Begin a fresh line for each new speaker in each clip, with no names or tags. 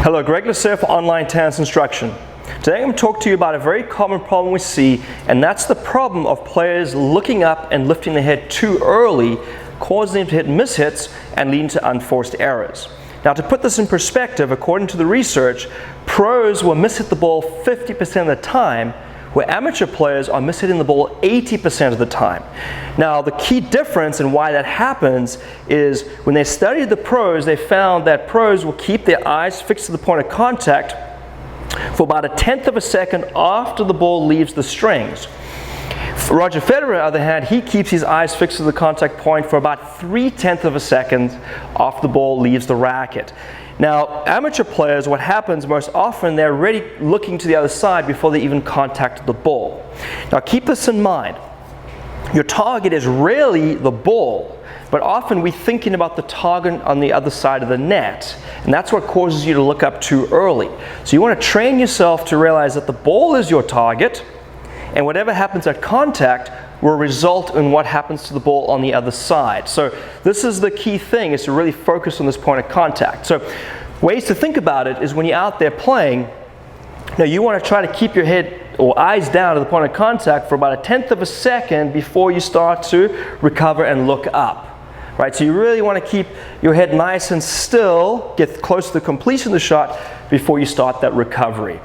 Hello, Gregg for online tennis instruction. Today I'm going to talk to you about a very common problem we see, and that's the problem of players looking up and lifting the head too early, causing them to hit mishits and leading to unforced errors. Now, to put this in perspective, according to the research, pros will mishit the ball 50% of the time, where amateur players are mishitting the ball 80% of the time. Now, the key difference in why that happens is when they studied the pros, they found that pros will keep their eyes fixed to the point of contact for about 1/10 of a second after the ball leaves the strings. For Roger Federer, on the other hand, he keeps his eyes fixed to the contact point for about 3/10 of a second after the ball leaves the racket. Now, amateur players, what happens most often, they're already looking to the other side before they even contact the ball. Now, keep this in mind. Your target is rarely the ball, but often we're thinking about the target on the other side of the net, and that's what causes you to look up too early. So you want to train yourself to realize that the ball is your target, and whatever happens at contact will result in what happens to the ball on the other side. So this is the key thing, is to really focus on this point of contact. So ways to think about it is when you're out there playing, now you want to try to keep your head or eyes down to the point of contact for about 1/10 of a second before you start to recover and look up. Right? So you really want to keep your head nice and still, get close to the completion of the shot before you start that recovery.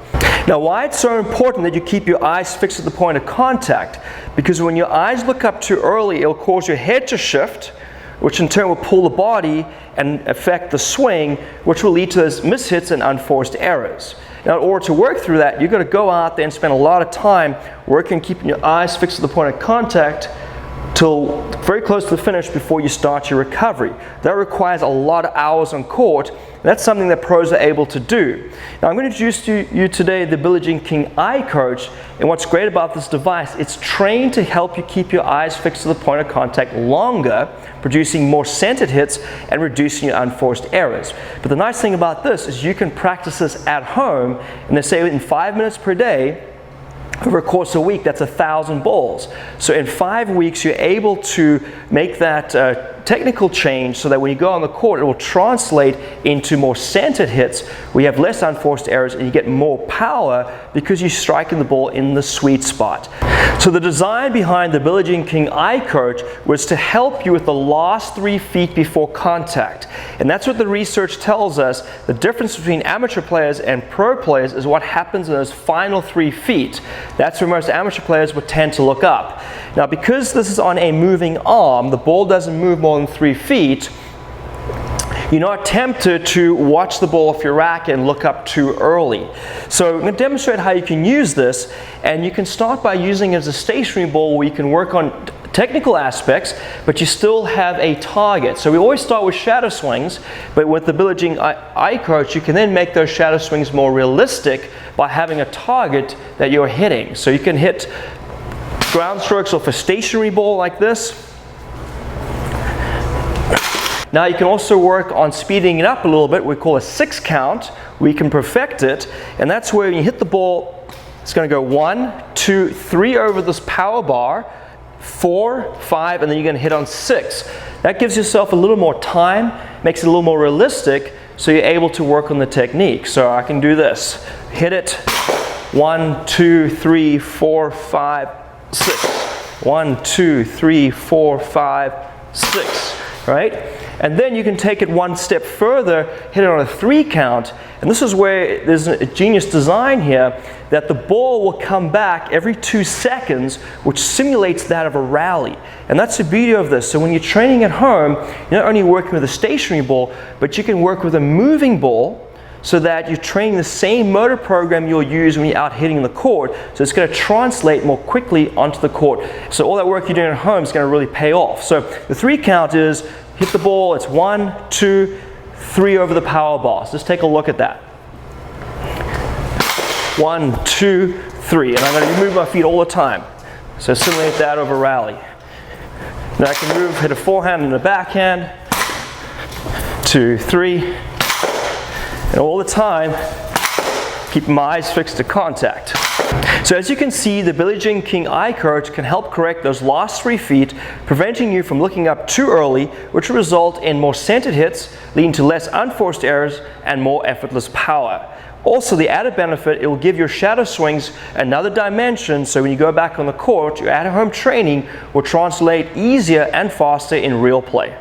Now, why it's so important that you keep your eyes fixed at the point of contact? Because when your eyes look up too early, it'll cause your head to shift, which in turn will pull the body and affect the swing, which will lead to those mishits and unforced errors. Now, in order to work through that, you've got to go out there and spend a lot of time working, keeping your eyes fixed at the point of contact till very close to the finish before you start your recovery. That requires a lot of hours on court, and that's something that pros are able to do. Now, I'm going to introduce to you today the Billie King Eye Coach, and what's great about this device, it's trained to help you keep your eyes fixed to the point of contact longer, producing more centered hits and reducing your unforced errors. But the nice thing about this is you can practice this at home, and they say in 5 minutes per day, over a course of a week, that's 1,000 balls. So in 5 weeks, you're able to make that technical change so that when you go on the court, it will translate into more centered hits where you have less unforced errors and you get more power because you're striking the ball in the sweet spot. So the design behind the Billie King Eye Coach was to help you with the last 3 feet before contact. And that's what the research tells us. The difference between amateur players and pro players is what happens in those final 3 feet. That's where most amateur players would tend to look up. Now, because this is on a moving arm, the ball doesn't move more than 3 feet, you're not tempted to watch the ball off your racket and look up too early. So I'm going to demonstrate how you can use this, and you can start by using it as a stationary ball where you can work on technical aspects, but you still have a target. So we always start with shadow swings, but with the Billie King Eye Coach, you can then make those shadow swings more realistic by having a target that you're hitting. So you can hit ground strokes off a stationary ball like this. Now you can also work on speeding it up a little bit. We call a 6 count. We can perfect it, and that's where when you hit the ball, it's going to go 1, 2, 3 over this power bar, 4, 5, and then you're going to hit on 6. That gives yourself a little more time, makes it a little more realistic, so you're able to work on the technique. So I can do this. Hit it. 1, 2, 3, 4, 5, 6. 1, 2, 3, 4, 5, 6. Right? And then you can take it one step further, hit it on a 3 count, and this is where there's a genius design here, that the ball will come back every 2 seconds, which simulates that of a rally. And that's the beauty of this. So when you're training at home, you're not only working with a stationary ball, but you can work with a moving ball, so that you're training the same motor program you'll use when you're out hitting the court. So it's going to translate more quickly onto the court. So all that work you're doing at home is going to really pay off. So the 3 count is hit the ball, it's 1, 2, 3 over the power bar. So let's take a look at that. 1, 2, 3. And I'm going to move my feet all the time. So simulate that over rally. Then I can move, hit a forehand and a backhand. 2, 3. And all the time, keep my eyes fixed to contact. So as you can see, the Billie Jean King eye coach can help correct those last 3 feet, preventing you from looking up too early, which will result in more centered hits, leading to less unforced errors and more effortless power. Also, the added benefit, it will give your shadow swings another dimension, so when you go back on the court, your at-home training will translate easier and faster in real play.